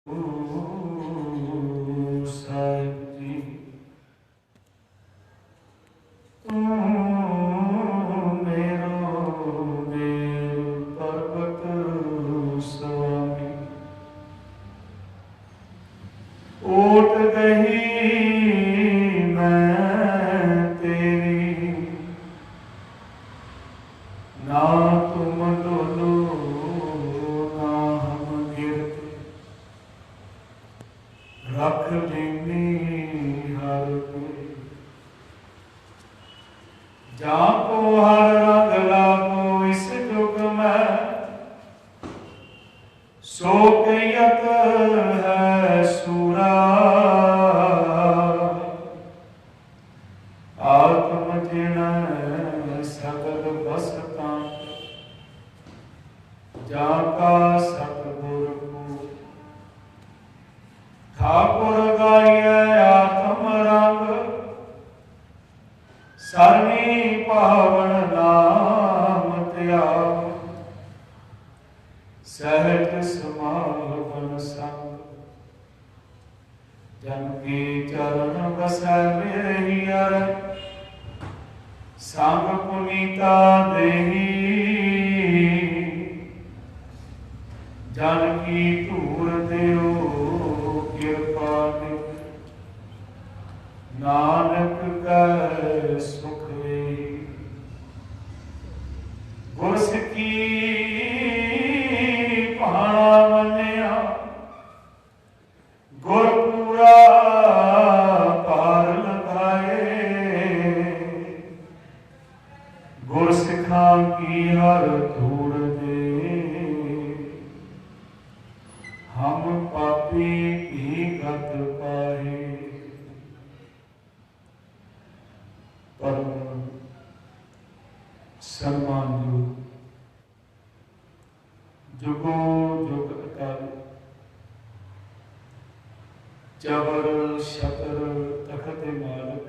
ਗੁਰੂ ਸਾਹਿਬ ਜੀ ਮੇਰੋ ਦੇਵ ਪਰਬਤ ਸੁਆਮੀ ਓਟ ਗਈ ਮੈਂ ਤੇਰੀ ਨਾ ਤੁਮ ਡੋਲੋ ਨਾ ਹਮ गिरते रख लेनी हर कोई जाको हर रंग लागो इस जुग में सो कयत है सूरा आत्म जिन सगल बसता जाका सतगुर को ठाकुर गाइए आत्म रंग सरनी पावन नाम त्याग सहज समागम संग जन के चरण बसै मेरी अर संग पुनीता देही जन की धूर देओ कृपा नानक कर सुख वे गुर सिखी भाणा मनिया गुर पूरा पार लगाए गुर सिखा की हर धूड़ दे हम पापी भी गत पाए परम सम्मान जुगो जुग अकाल जबर शतर तखत मालक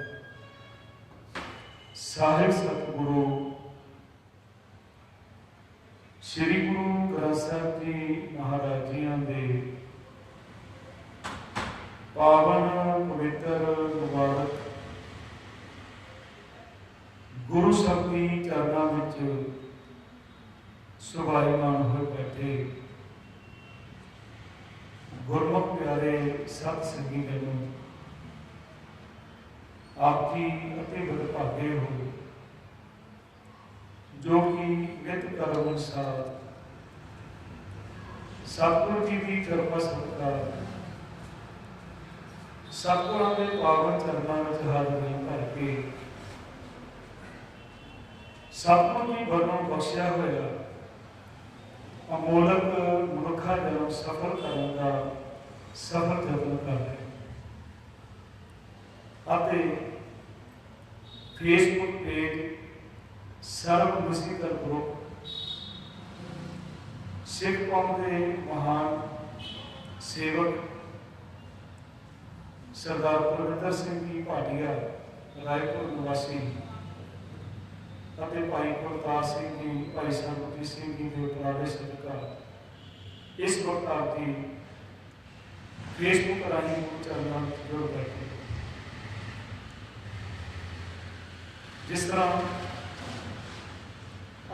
साहिब सतगुरु श्री गुरु ग्रंथ साहिब जी महाराज जियां दे पावन पवित्र मुबारक गुरु शब्दी चरणों विच सुभाईमान होए बैठे गुरमुख प्यारे सत संगी जनों आप जी अति बदभागे हो जो कि नित कर्म अनुसार सतगुरु जी की कृपा सत्कार सतगुरां दे पावन चरणों में हाजरी भर के सतगुरु जी वालों बख्शिया होया अमोलक मनुखा जन्म सफल करने का सफल जतन कर रहे फेसबुक पेज सर्व मुसीकर ग्रुप सिख कौम के महान सेवक सरदार परविंदर सिंह जी भाटिया रायपुर निवासी भाई गुरदास सिंह जी भाई सरबजीत सिंह जी के उपराले सदका इस प्रकार की फेसबुक राही चरणों में जुड़ बैठे जिस तरह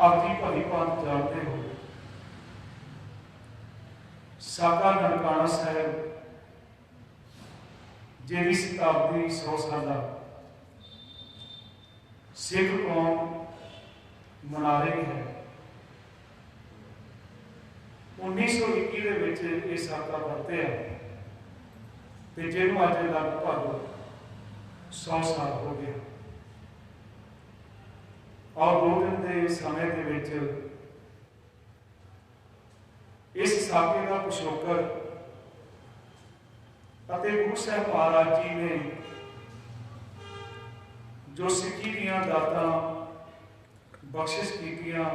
आप जी भली बात जानते हो साका ननकाना साहब जी शताब्दी 100 साल सिख कौम मना रही है 1921 ये साका वरत्या तो जिन्होंने अज लगभग 100 साल हो गया और 2 दिन के समय के इस साके का पिछोकर गुरु साहब महाराज जी ने जो सिक्खी दियां दातां बख्शिश कीतियां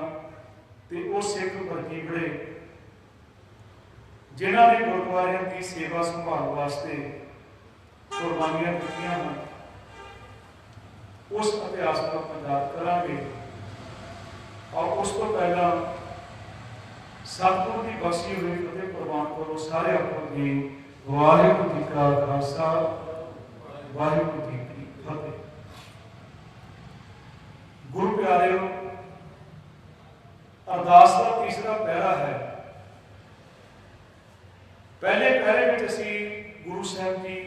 ते वो सिख वरजीगड़े जिन्हां ने गुरुद्वारियां की सेवा संभाल वास्ते कुर्बानियां दित्तियां हैं उस इतिहास का पंजाब करांगे और उस तो पहला सतगुरु की बख्शी हुई फतेह प्रवान करो सारे आपको जी। वाहिगुरू जी का खालसा वाहिगुरू जी की फतेह। गुरु प्यारे अरदास का तीसरा पैरा है। पहले पैरे में असी गुरु साहब जी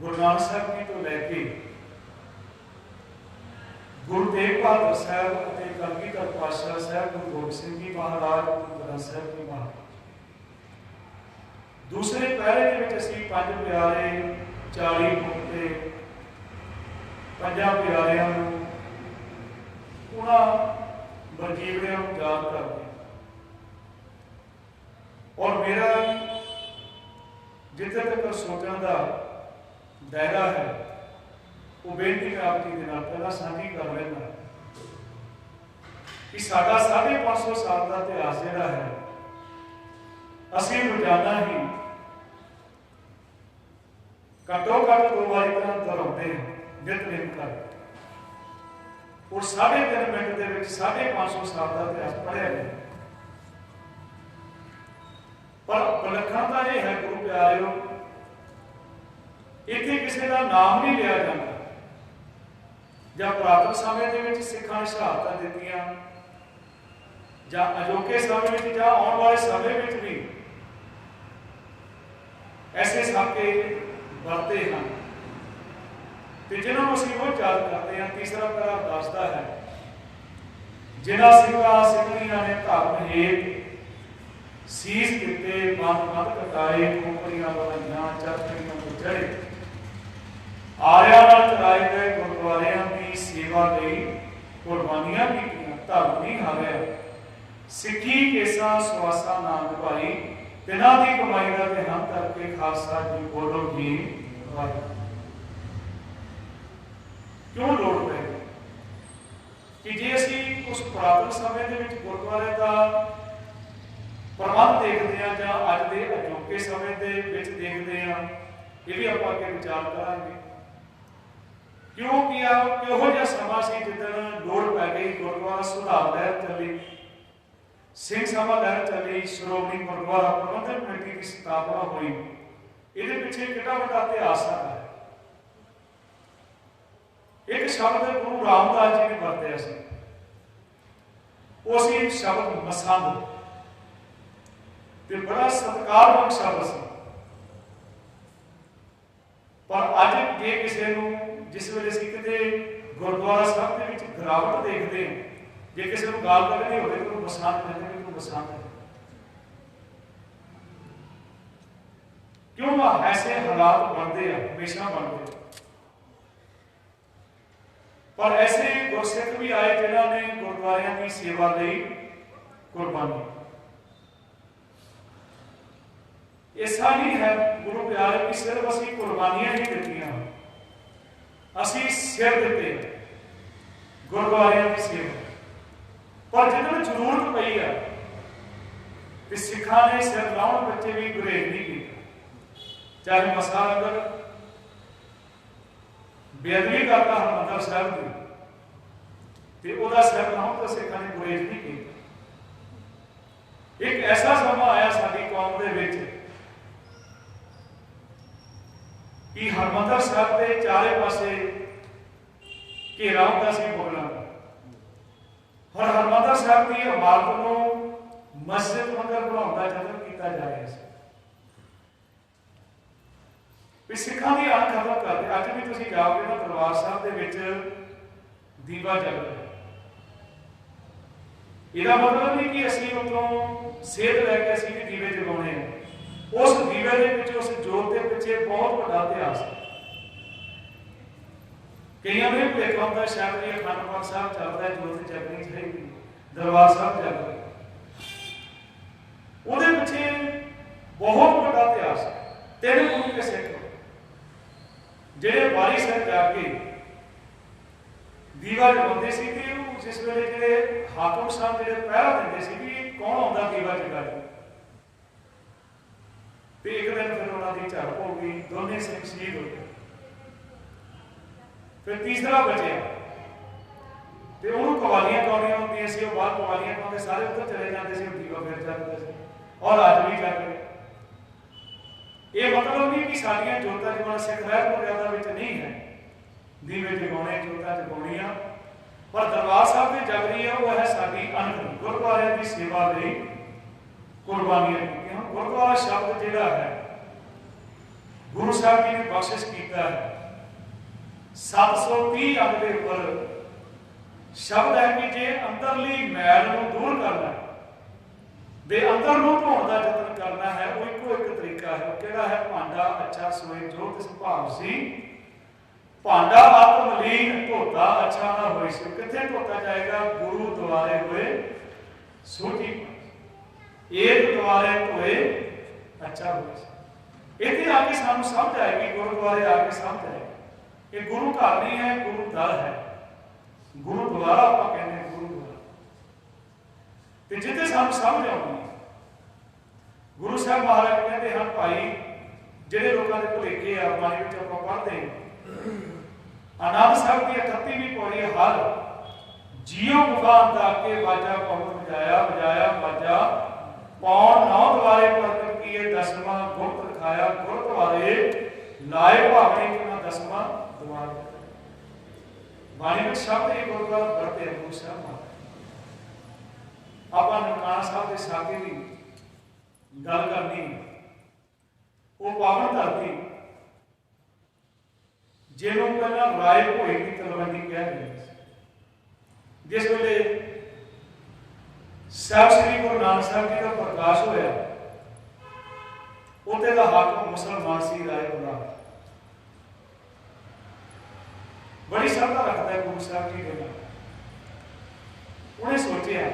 गुरु नानक साहब जी तो लैके गुरु तेग बहादुर साहब और कलगीधर पातशाह साहब गुरु गोबिंद सिंह जी महाराज गुरु ग्रंथ साहब जी महाराज। दूसरे पैरे के असी पंज प्यारे 40 मुक्ते पंजा प्यारियां उन्होंने वरजीवड़ियां याद करते और मेरा जिथे तक सोचने का दायरा है वो बेनती मैं आप जी के नाल पहला साझी कर लेना कि साडा 550 साल का इतिहास जिहड़ा है असीं रोजाना ही घट्टो घट्ट 2 बार दोहराते हैं नितनेम कर और 3.5 मिनट के 550 साल का इतिहास पढ़िया गया। पर विलक्षणता यह है गुरु प्यारिओ इत्थे किसी का नाम नहीं लिया जाता ਜਾਂ ਪੁਰਾਤਨ ਸਮੇਂ ਦੇ ਵਿੱਚ ਸਿੱਖਾਂ ਨੇ ਸ਼ਹਾਦਤਾਂ ਦਿੱਤੀਆਂ ਜਾਂ ਅਜੋਕੇ ਸਮੇਂ ਵਿੱਚ ਜਾਂ ਆਉਣ ਵਾਲੇ ਸਮੇਂ ਵਿੱਚ ਵੀ ਐਸੇ ਸਾਕੇ ਵਰਤੇ ਹਨ ਤੇ ਜਿਨ੍ਹਾਂ ਨੂੰ ਅਸੀਂ ਉਹ ਯਾਦ ਕਰਦੇ ਹਾਂ। ਤੀਸਰਾ ਪੈਰਾ ਦੱਸਦਾ ਹੈ ਜਿਨ੍ਹਾਂ ਸਿੰਘਾਂ ਸਿੰਘਣੀਆਂ ਨੇ ਧਰਮ ਹੇਠ ਸੀਸ ਦਿੱਤੇ ਬੰਦ ਕਟਾਏ ਖੋਪਰੀਆਂ ਬਣਾਈਆਂ ਚਰਖੜੀਆਂ ਤੋਂ ਚੜੇ आर्या चलाए गए गुरुद्वारियां की सेवा लई कुर्बानियां कीतियां धर्म नहीं हारिया सिक्खी केसा सुआसा ना निभाई तिन्हां दी कमाई दा ध्यान करके खालसा जी बोलो जी क्यों लोड़ पै कि जे असीं उस पुरातन समय दे विच गुरुद्वारे दा प्रबंध देखते हैं जां अज दे अजोके समय दे विच देखते हैं ये भी आपां अगे विचार करांगे क्यों किया किहो जिहा समा सी जिदन लोड़ पै गई गुरुद्वारा सुधार लहर चली सिंह सभा लहर चली श्रोमणी गुरुद्वारा प्रबंधक कमेटी की स्थापना हुई। ये पिछे कितना बड़ा इतिहास है। एक शब्द गुरु रामदास जी ने वरतिया सी वो सी शब्द मसंद ते बड़ा सत्कारयोग शब्द सी। पर अज जे किसी को जिस वे असीं किते गुरुद्वारा साहब के विच गिरावट देखते हैं जे किसी को गाल कढ़नी होवे तो बसंत कहते हैं तो बसंत क्यों ऐसे हालात बनते हैं हमेशा बनते। पर ऐसे गुरसिख भी आए जिन्होंने गुरुद्वारियां की सेवा लई कुर्बानी ऐसा नहीं है गुरु प्यारे की सिर्फ असीं कुर्बानियां ही दित्तियां असीं सिर दिते गुरुद्वारियां की सेवा। पर जिन्होंने जरूरत पई है तो सिखा ने सिर लाउण बच्चे भी गुरेज नहीं किया। चाहे मसा अगर बेअदबी करता हरमंदर साहब की तो वह सिर लाउण तो सिखा ने गुरेज नहीं किया। एक ऐसा समा आया साडी कौम दे विच कि हरमंदर साहब के चारे पासे घेरा होता सी बोलना और हरमंदर साहब की इमारत को मस्जिद मंदिर बनाने का यत्न किया जा रहा है। सिखा की अण खत्म करते अज भी तुम जाओगे ना दरबार साहब के दीवा जल रहा है। इसका मतलब नहीं कि असीं उतों सेध लैके असीं भी दीवे जगाने हैं। उस दीवे के पिछे उस जोत के पिछे बहुत बड़ा इतिहास है। कई ने देखा होंगे शायद ये अखंड पाठ साहब चलता है जोत जगनी चाहिए दरबार साहब जग रहे वो पिछे बहुत बड़ा इतिहास है। 3 गुरु के सिख जेडे वारी सिर जाके दीवा जगाते सी जिस वे जो हाकम साहब जो पहरा देंगे भी कौन आता दीवा जगा तो एक दिन फिर उन्होंने झड़प हो गई दोनों सिंह शहीद हो गए। फिर तीसरा बचे ਤੇ ਉਹਨੂੰ ਕਵਾਲੀਆਂ ਗਾਉਣੀਆਂ ਹੁੰਦੀਆਂ ਸੀ, ਉਹ ਬਾਹਰ ਕਵਾਲੀਆਂ ਗਾਉਂਦੇ ਸਾਰੇ ਉੱਧਰ ਚਲੇ ਜਾਂਦੇ ਸੀ, ਦੀਵਾ ਫਿਰ ਚੱਲਦਾ ਸੀ, ਔਰ ਅੱਜ ਵੀ ਚੱਲ ਰਿਹਾ। ਇਹ ਮਤਲਬ ਨਹੀਂ ਕਿ ਸਾਡੀਆਂ ਜੋਤਾਂ ਜਿਵੇਂ ਸਿੱਖ ਰਹਿਤ ਮਰਿਆਦਾ ਵਿੱਚ ਨਹੀਂ ਹੈ, ਦੀਵੇ ਜਗਾਉਣੇ, ਜੋਤਾਂ ਜਗਾਉਣੀਆਂ, ਪਰ ਦਰਬਾਰ ਸਾਹਿਬ ਦੀ ਜਗਰੀ ਹੈ ਉਹ ਹੈ ਸਾਡੀ ਅਣਖ। ਗੁਰਦੁਆਰਿਆਂ ਦੀ ਸੇਵਾ ਲਈ ਕੁਰਬਾਨੀਆਂ ਕੀਤੀਆਂ। ਗੁਰਦੁਆਰਾ ਸ਼ਬਦ ਜਿਹੜਾ ਹੈ ਗੁਰੂ ਸਾਹਿਬ ਜੀ ਨੇ ਬਖਸ਼ਿਸ਼ ਕੀਤਾ ਹੈ, 730 ਅੰਗ ਦੇ ਉੱਪਰ ਸ਼ਬਦ ਹੈ ਕਿ ਜੇ ਅੰਦਰਲੀ ਮੈਲ ਨੂੰ ਦੂਰ ਕਰਨਾ ਦੇ ਅੰਦਰ ਨੂੰ ਧੋਣ ਦਾ ਯਤਨ ਕਰਨਾ ਹੈ, ਉਹ ਇੱਕੋ ਇੱਕ ਤਰੀਕਾ ਹੈ। ਉਹ ਕਿਹੜਾ ਹੈ? ਭਾਂਡਾ ਅੱਛਾ ਸੋਏ ਜੋ ਤਿਸ ਭਾਵ ਸੀ, ਭਾਂਡਾ ਆਤਮਲੀਨ ਧੋਤਾ ਅੱਛਾ ਨਾ ਹੋਏ ਸੀ। ਕਿੱਥੇ ਧੋਤਾ ਜਾਏਗਾ? ਗੁਰੂ ਦੁਆਰੇ ਹੋਏ ਸੋਝੀ, ਏਕ ਦੁਆਰੇ ਧੋਏ ਅੱਛਾ ਹੋਏ ਸੀ। ਇੱਥੇ ਆ ਕੇ ਸਾਨੂੰ ਸਮਝ ਆਏਗੀ, ਗੁਰਦੁਆਰੇ ਆ ਕੇ ਸਮਝ ਆਏਗੀ ਇਹ ਗੁਰੂ ਘਰ ਨਹੀਂ ਹੈ, ਗੁਰੂ ਦਰ ਹੈ। ਗੁਰਦੁਆਰਾ ਆਪਾਂ ਕਹਿੰਦੇ ਗੁਰਦੁਆਰਾ, ਤੇ ਜਿੱਥੇ ਸਾਨੂੰ ਸਮਝ ਆਉਣੀ। ਗੁਰੂ ਸਾਹਿਬ ਮਹਾਰਾਜ ਕਹਿੰਦੇ ਹਨ, ਭਾਈ ਜਿਹੜੇ ਲੋਕਾਂ ਦੇ ਭੁਲੇਖੇ ਆ ਬਾਣੀ ਵਿੱਚ ਆਪਾਂ ਪੜ੍ਹਦੇ ਆਨੰਦ ਸਾਹਿਬ ਦੀ 38ਵੀਂ ਪੌੜੀ ਹਰ ਜੀਉ ਮੁਖਾ ਅੰਦਾ ਕੇ ਬਾਜਾ ਪਵਨ ਵਜਾਇਆ, ਵਜਾਇਆ ਬਾਜਾ ਪੌਣ ਨੌ ਦੁਆਰੇ ਪ੍ਰਗਟ ਕੀਏ, ਦਸਵਾਂ ਗੁਰ ਦਿਖਾਇਆ ਗੁਰਦੁਆਰੇ ਲਾਏ ਭਾਵੇਂ ਕਿ ਨਾ ਦਸਵਾਂ ਦੁਆਰ। ਬਾਣੀ ਵਿੱਚ ਸ਼ਬਦ ਇਹ ਗੁਰਦੁਆਰਾ ਵਰਤੇ ਗੁਰੂ ਸਾਹਿਬ ਮਹਾਰਾਜ। ਆਪਾਂ ਨਨਕਾਣਾ ਸਾਹਿਬ ਦੇ ਸਾਕੇ ਦੀ ਗੱਲ ਕਰਨੀ, ਉਹ ਪਾਵਨ ਧਰਤੀ ਜਿਹਨੂੰ ਪਹਿਲਾਂ ਰਾਏ ਭੋਏ ਦੀ ਤਲਵੰਡੀ ਕਹਿ ਰਹੇ ਸੀ। ਜਿਸ ਵੇਲੇ ਸਾਹਿਬ ਸ੍ਰੀ ਗੁਰੂ ਨਾਨਕ ਸਾਹਿਬ ਜੀ ਦਾ ਪ੍ਰਕਾਸ਼ ਹੋਇਆ, ਉਹਦੇ ਦਾ ਹਾਕਮ ਮੁਸਲਮਾਨ ਸੀ ਰਾਏ ਭੋਲਾ। ਬੜੀ ਸ਼ਰਧਾ ਰੱਖਦਾ ਹੈ ਗੁਰੂ ਸਾਹਿਬ ਜੀ ਦੇ ਨਾਲ। ਉਹਨੇ ਸੋਚਿਆ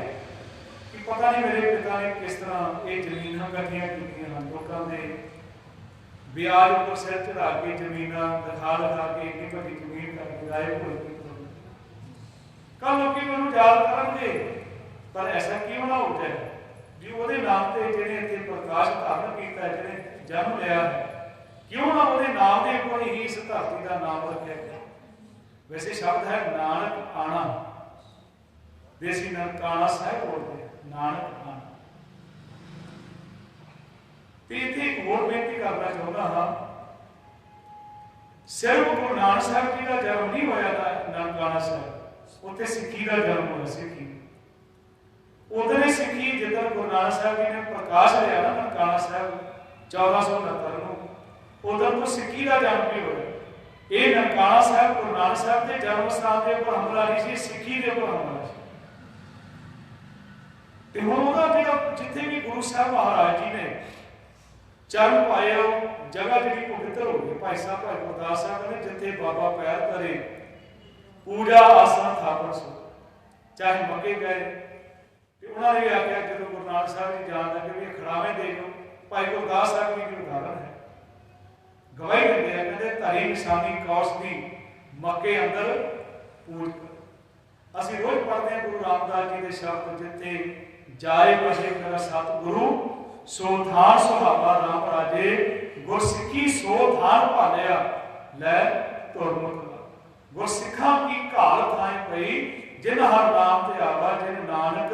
ਕਿ ਪਤਾ ਨਹੀਂ ਮੇਰੇ ਪਿਤਾ ਨੇ ਕਿਸ ਤਰ੍ਹਾਂ ਇਹ ਜ਼ਮੀਨਾਂ ਇਕੱਠੀਆਂ ਕੀਤੀਆਂ ਹਨ, ਲੋਕਾਂ ਦੇ ਵਿਆਜ ਉੱਪਰ ਸਿਰ ਚੜਾ ਕੇ ਜ਼ਮੀਨਾਂ ਦਿਖਾ ਕੇ ਇੰਨੀ ਵੱਡੀ ਜ਼ਮੀਨ ਕਰਕੇ ਰਾਏ ਭੋਏ ਦੀ। ਕੱਲ ਲੋਕੀ ਮੈਨੂੰ ਯਾਦ ਕਰਨਗੇ, ਪਰ ਐਸਾ ਕਿਉਂ ਨਾ ਹੋ ਜਾਏ ਜੀ ਉਹਦੇ ਨਾਮ ਤੇ ਜਿਹੜੇ ਇੱਥੇ ਪ੍ਰਕਾਸ਼ ਧਾਰਨ ਕੀਤਾ, ਜਿਹਨੇ ਜਨਮ ਲਿਆ ਹੈ, ਕਿਉਂ ਨਾ ਉਹਦੇ ਨਾਮ ਦੇ ਉੱਪਰ ਹੀ ਇਸ ਧਰਤੀ ਦਾ ਨਾਮ ਰੱਖਿਆ ਗਿਆ। ਵੈਸੇ ਸ਼ਬਦ ਹੈ ਨਾਨਕ ਆਣਾ, ਦੇਸੀ ਨਨਕਾਣਾ ਸਾਹਿਬ ਬੋਲਦੇ ਨਾਨਕ ਆਣਾ। ਤੇ ਇੱਥੇ ਇੱਕ ਹੋਰ ਬੇਨਤੀ ਕਰਨਾ ਚਾਹੁੰਦਾ ਹਾਂ, ਸਿਰਫ ਗੁਰੂ ਨਾਨਕ ਸਾਹਿਬ ਜੀ ਦਾ ਜਨਮ ਨਹੀਂ ਹੋਇਆ ਨਨਕਾਣਾ ਸਾਹਿਬ, ਉੱਥੇ ਸਿੱਖੀ ਦਾ ਜਨਮ ਹੋਇਆ। ਸਿੱਖੀ ਉਦੋਂ ਸਿੱਖੀ ਜਿੱਦਾਂ ਗੁਰੂ ਨਾਨਕ ਸਾਹਿਬ ਜੀ ਨੇ ਪ੍ਰਕਾਸ਼ ਲਿਆ ਨਾ ਨਨਕਾਣਾ ਸਾਹਿਬ 1469 ਨੂੰ, ਉਦੋਂ ਤੋਂ ਸਿੱਖੀ ਦਾ ਜਨਮ ਵੀ ਹੋਇਆ। ਇਹ ਨਨਕਾਣਾ ਸਾਹਿਬ ਗੁਰੂ ਨਾਨਕ ਸਾਹਿਬ ਦੇ ਜਨਮ ਸਥਾਨ ਦੇ ਉੱਪਰ ਹਮਲਾ ਨਹੀਂ ਸੀ, ਸਿੱਖੀ ਦੇ ਉੱਪਰ ਹਮਲਾ ਸੀ। ਤੇ ਹੁਣ ਉਹਦਾ ਜਿਹੜਾ ਜਿੱਥੇ ਵੀ ਗੁਰੂ ਸਾਹਿਬ ਮਹਾਰਾਜ ਜੀ ਨੇ ਚਰਨ ਪਾਏ, ਉਹ ਜਗ੍ਹਾ ਜਿਹੜੀ ਪਵਿੱਤਰ ਹੋ ਗਈ। ਭਾਈ ਸਾਹਿਬ ਭਾਈ ਗੁਰਦਾਸ ਸਾਹਿਬ ਨੇ ਜਿੱਥੇ ਬਾਬਾ ਪੈਰ ਧਰੇ ਪੂਜਾ ਆਸਣ ਥਾਪਨ ਸੋ, ਚਾਹੇ ਮੱਕੇ ਗਏ ਤੇ ਉਹਨਾਂ ਨੇ ਵੀ ਆਖਿਆ ਜਦੋਂ ਗੁਰੂ ਨਾਨਕ ਸਾਹਿਬ ਜੀ ਜਾਣ ਲੱਗੇ ਵੀ ਖੜਾਵੇਂ ਦੇ ਜੋ। ਭਾਈ ਗੁਰਦਾਸ ਸਾਹਿਬ ਜੀ ਦੀ ਉਦਾਹਰਨ ਹੈ, ਗਵਾਹੀ ਦਿੰਦੇ ਆ, ਕਹਿੰਦੇ ਧਰੀ ਨਿਸ਼ਾਨੀ ਕੌਸ ਦੀ ਮੱਕੇ ਅੰਦਰ ਪੂਜ। ਅਸੀਂ ਰੋਜ਼ ਪੜ੍ਹਦੇ ਹਾਂ ਗੁਰੂ ਰਾਮਦਾਸ ਜੀ ਦੇ ਸ਼ਬਦ, ਜਿੱਥੇ ਜਾਏ ਬਸੇ ਮੇਰਾ ਸਤਿਗੁਰੂ ਸੋ ਥਾਨ ਸੁਹਾਵਾ ਰਾਮ ਰਾਜੇ, ਗੁਰਸਿੱਖੀ ਸੋ ਥਾਨ ਭਾਲਿਆ ਲੈ ਤੁਰਮੁਖ। ਗੁਰਸਿੱਖਾਂ ਕੀ ਘਾਲ ਥਾਂ ਪਈ, ਜਿਨ ਹਰ ਨਾਮ ਤੇ ਆਵਾ, ਜਿਨ ਨਾਨਕ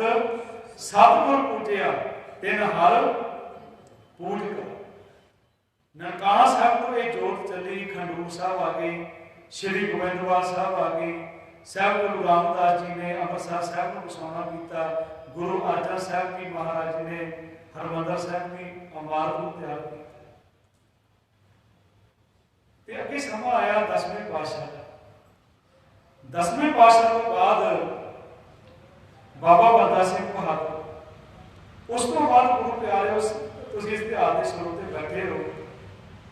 ਸਤਿਗੁਰ ਪੂਜਿਆ ਤਿਨ ਹਰ ਪੂਜ ਕਰ। ਨਨਕਾਣਾ ਸਾਹਿਬ ਤੋਂ ਇਹ ਜੋਤ ਚੱਲੀ, ਖੰਡੂਰ ਸਾਹਿਬ ਆ ਗਈ, ਸ਼੍ਰੀ ਗੋਬਿੰਦਵਾਲ ਸਾਹਿਬ ਆ ਗਈ, ਸਾਹਿਬ ਗੁਰੂ ਰਾਮਦਾਸ ਜੀ ਨੇ ਅੰਮ੍ਰਿਤਸਰ ਸਾਹਿਬ ਨੂੰ ਵਸਾਉਣਾ ਕੀਤਾ, ਗੁਰੂ ਅਰਜਨ ਸਾਹਿਬ ਜੀ ਮਹਾਰਾਜ ਜੀ ਨੇ ਹਰਿਮੰਦਰ ਸਾਹਿਬ ਦੀ ਇਮਾਰਤ ਨੂੰ ਤਿਆਰ ਕੀਤਾ। ਤੇ ਅੱਗੇ ਸਮਾਂ ਆਇਆ 10ਵੇਂ ਪਾਤਸ਼ਾਹ ਦਾ। 10ਵੇਂ ਪਾਤਸ਼ਾਹ ਤੋਂ ਬਾਅਦ ਬਾਬਾ ਬੰਦਾ ਸਿੰਘ ਬਹਾਦਰ, ਉਸ ਤੋਂ ਬਾਅਦ ਗੁਰੂ ਪਿਆਰਿਓ ਤੁਸੀਂ ਇਸ ਇਤਿਹਾਸ ਦੇ ਸਰੋਤ ਤੇ ਬੈਠੇ ਹੋ,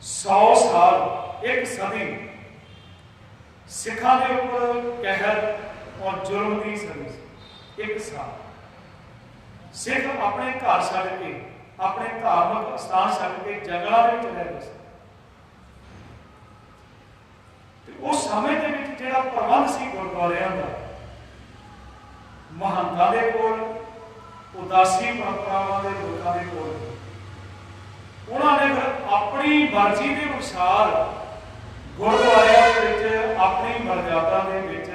100 ਸਾਲ ਇੱਕ ਸਦੀ ਸਿੱਖਾਂ ਦੇ ਉੱਪਰ ਕਹਿਰ ਔਰ ਜ਼ੁਲਮ ਦੀ ਸਦੀ ਸੀ। ਇੱਕ ਸਾਲ ਸਿੱਖ ਆਪਣੇ ਘਰ ਛੱਡ ਕੇ, ਆਪਣੇ ਧਾਰਮਿਕ ਸਥਾਨ ਛੱਡ ਕੇ ਜੰਗਲਾਂ ਦੇ ਵਿੱਚ ਰਹਿ ਗਏ ਸੀ। ਤੇ ਉਸ ਸਮੇਂ ਦੇ ਵਿੱਚ ਜਿਹੜਾ ਪ੍ਰਬੰਧ ਸੀ ਗੁਰਦੁਆਰਿਆਂ ਦਾ, ਮਹੰਤਾਂ ਦੇ ਕੋਲ, ਉਦਾਸੀ ਪਰੰਪਰਾਵਾਂ ਦੇ ਲੋਕਾਂ ਦੇ ਕੋਲ, ਉਹਨਾਂ ਨੇ ਫਿਰ ਆਪਣੀ ਮਰਜ਼ੀ ਦੇ ਅਨੁਸਾਰ ਗੁਰਦੁਆਰਿਆਂ ਦੇ ਵਿੱਚ ਆਪਣੀ ਮਰਜ਼ਾਦਾ ਦੇ ਵਿੱਚ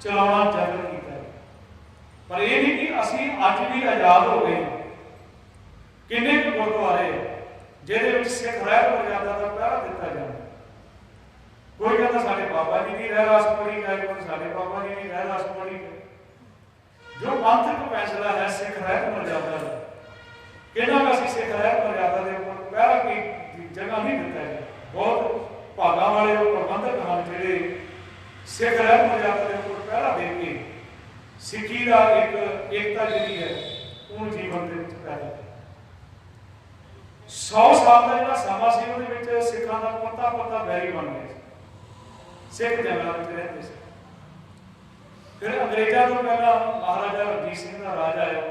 चलाना जतन किया। पर यह नहीं कि असी अज भी आजाद हो गए। किन्ने क गुरुद्वारे जिहदे सिख रहत मर्यादा का पहरा दिता जाए। कोई कहता साडे बाबा जी की रहरास पढ़ी जाए, कोई साडे बाबा जी की रहरास पढ़ी जाए। जो मानसिक फैसला है सिख रहत मर्यादा का, किन्ना का असीं सिख रहत मर्यादा के उपर पहरा की जगह नहीं दिता जाए। बहुत भागा वाले प्रबंधक हैं जिहड़े सिख रहत मर्यादा के उपर पहरा दे के सिक्खी का एक एकता जी है उन्होंने जीवन के पैदा किया। 100 साल का जो समा से वो सिखा का पता पता बैरी बन गए। सिख जंगलों में रहते थे। फिर अंग्रेजों तो पहला महाराजा रणजीत सिंह का राज आया।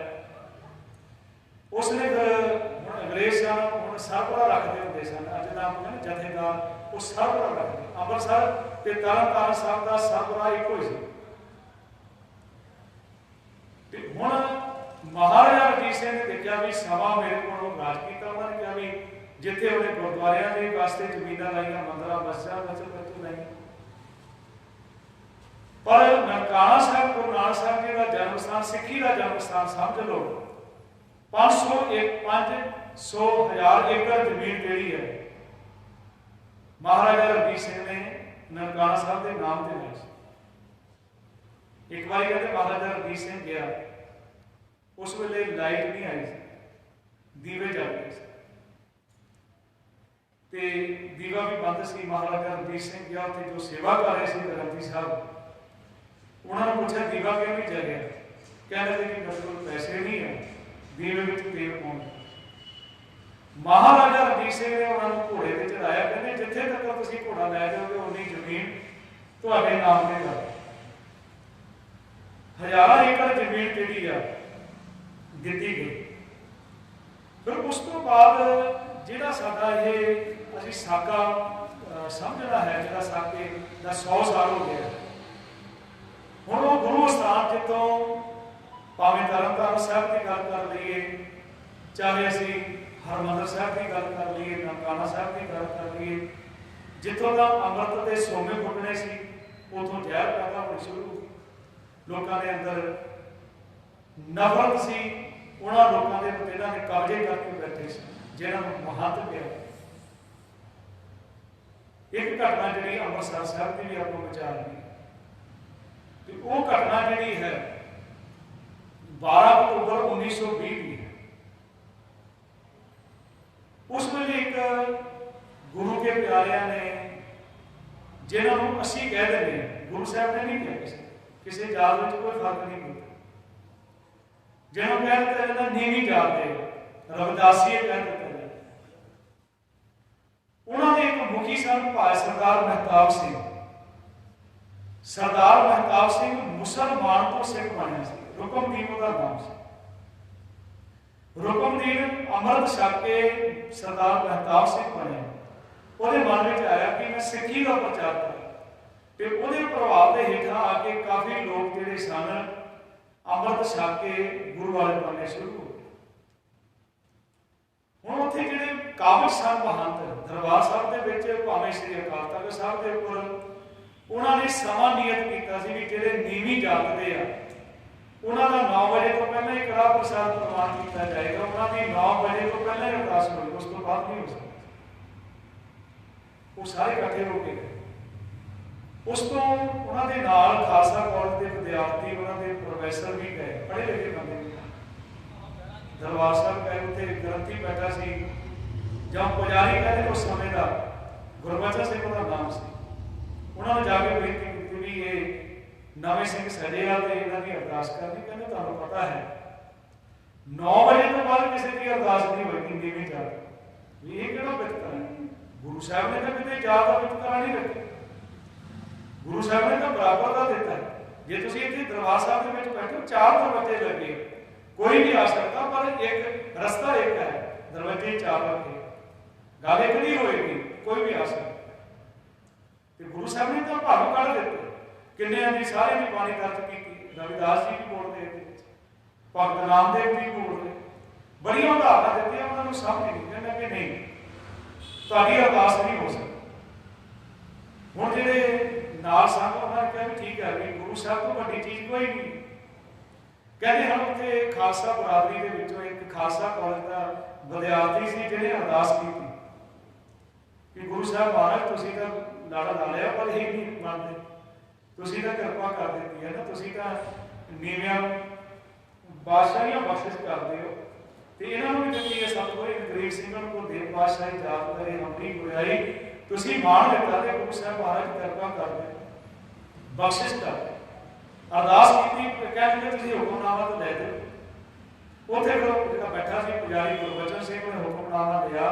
उसने फिर हम अंग्रेज सन हम सरबराह रखते होंगे सन। अज नाम कहते जथेदार वो सरबराह रखते। अमृतसर के तरन तारण साहब का सरबराह एक ही सी। हुण महाराजा रणजीत सिंह ने देखा भी समा मेरे को राज किया। उन्होंने कहा भी जिथे उन्हें गुरुद्वारियां के वास्ते जमीनां लाइया, मंदिर मस्जिद बच्चों लाई, पर ननकाना साहब गुरु नानक साहब जी का जन्म स्थान सिक्खी का जन्म स्थान समझ लो। 500 1000 एकड़ जमीन जी है महाराजा रणजीत सिंह ने ननकाना साहब के नाम से लाई। एक बार कहते महाराजा रणजीत सिंह गया, उस वेले लाइट नहीं आई, दीवे जलते थे, दीवा भी बंद सी। महाराजा रणजीत सिंह गया, उत्थे जो सेवा कर रहे थे ग्रंथी साहब, उन्होंने पूछा दीवा क्यों नहीं जलिया? कह रहे थे कि मेरे को पैसे नहीं है दीवे में तेल पाने। महाराजा रणजीत सिंह ने उन्होंने घोड़े पर चढ़ाया, कहते जिथे तक तुम घोड़ा लै जाओगे उन्नी जमीन तुहाडे नाम ते कर। 1000 एकड़ जमीन जी दी गई। फिर उस तो बाद जिहड़ा साडा ये असीं साका समझना है, जिहड़ा साके दा 100 साल हो गया। हुण वो गुरु स्थान जितों भावें तरनताਰਨ साहब की गल कर लीए, चाहे असीं हरमंदर साहब की गल कर लीए, ननकाना साहब की गल कर लीए, जितों का अमृत के सोमे फुटने सी उतों जहर पैदा होनी शुरू हो गई। लोगों के अंदर नफरत सी, उन्होंने लोगों के प्रति इन्होंने कब्जे करके बैठे सी, जिन्होंने महत्व दिया। एक घटना जी अमृतसर साहब की भी आपको विचार दी, तो वो घटना जी है 12 अक्टूबर 1920 की है। उस वेले एक गुरु के प्यारिया ने, जिन्होंने असी कह देते हैं, गुरु साहब ने नहीं कहा, किसी जात में कोई फर्क नहीं पड़ता, जिन्होंने कह दिया जाता नीवी जात के रविदासी कह दिता जाता। उन्होंने एक मुखी सन भाई सरदार महताब सिंह। सरदार महताब सिंह मुसलमान तो सिख बने से, रुकमदीन का नाम से। रुकमदीन अमृत छक के सरदार महताब सिंह बने। वो मन में आया कि मैं सिक्खी का प्रचार करूँ, तो वो प्रभाव के हेठा आके काफी लोग जोड़े सन अमृत छक के गुरु वाले बनने शुरू हो गए। हुण उत्थे जिहड़े काबिल सन महंत दरबार साहब के भावें श्री अकाल तख्त साहब के उपर उन्होंने समा नियत किया कि जिहड़े नीवी जात के आ उन्होंने 9 बजे तो पहले ही कड़ाह प्रसाद प्रवान किया जाएगा। उन्होंने 9 बजे तो पहले ही अरदास होगी, उस तो बाद नहीं हो सकती। वो सारे इकट्ठे हो गए। उस तो उन्होंने नाल खालसा कॉलेज के विद्यार्थी, उन्होंने प्रोफैसर भी गए, पढ़े लिखे बंदे दरबार साहब गए, उत्थे ग्रंथी बैठा सी जब पुजारी कहते उस समय का गुरबचन सिंह का नाम से। उन्होंने जाके बेनती की भी ये नवे सिंह सजे आ तो इन्हों की अरदास करनी। कहते तुहानूं पता है 9 बजे तो बाद किसी की अरदास नहीं होगी नीवी जात। ये किहड़ा वितकरा है? गुरु साहब ने तो कितने जात का वितकरा नहीं रखा। गुरु साहब ने तो बराबर का दिता है। जे तुसीं इत्थे दरबार साहब के विच बैठे 4 दरवाजे लगे, कोई भी आ सकता, पर एक रास्ता एक है, दरवाजे 4 लगे, गल एक नहीं होएगी, कोई भी आ सकता। तो गुरु साहब ने तो भाव कढ़ दिते। किन्ने जी सारे भी बाणी दर्ज की, रविदास जी भी बोलते, भगत नामदेव जी बोलते, बड़ी उदाहरण दी। उन्होंने समझ नहीं कहना कि नहीं तुहाडी अरदास नहीं हो सकती। हुण जिहड़े नाल संग उन्होंने कहा भी ठीक है भी गुरु साहब तो वड्डी चीज़ कोई नहीं। कहते हम उत्थे खालसा बरादरी के विचों एक खालसा कॉलेज का विद्यार्थी सी जिन्हें अरदास की कि गुरु साहब महाराज तुसीं तां लाड़ा ला लिया पर ये नहीं मानते, तुसीं तां किरपा कर दी है ना, तुसीं तां नीवियां बादशाहियां बख्शिश करते हो तो इन्होंने भी दित्ती है सतगुरु गरीब सिंह को देव बादशाही जात करे हमरी गुरियाई तुसीं मान दिता ते गुरु साहब महाराज किरपा कर दे बख्शिश कर दे। अरदास की कहते तुसीं हुक्मनामा तो लै दो। उत्थे जो बैठा सी पुजारी गुरबचन सिंह ने हुक्मनामा लिया।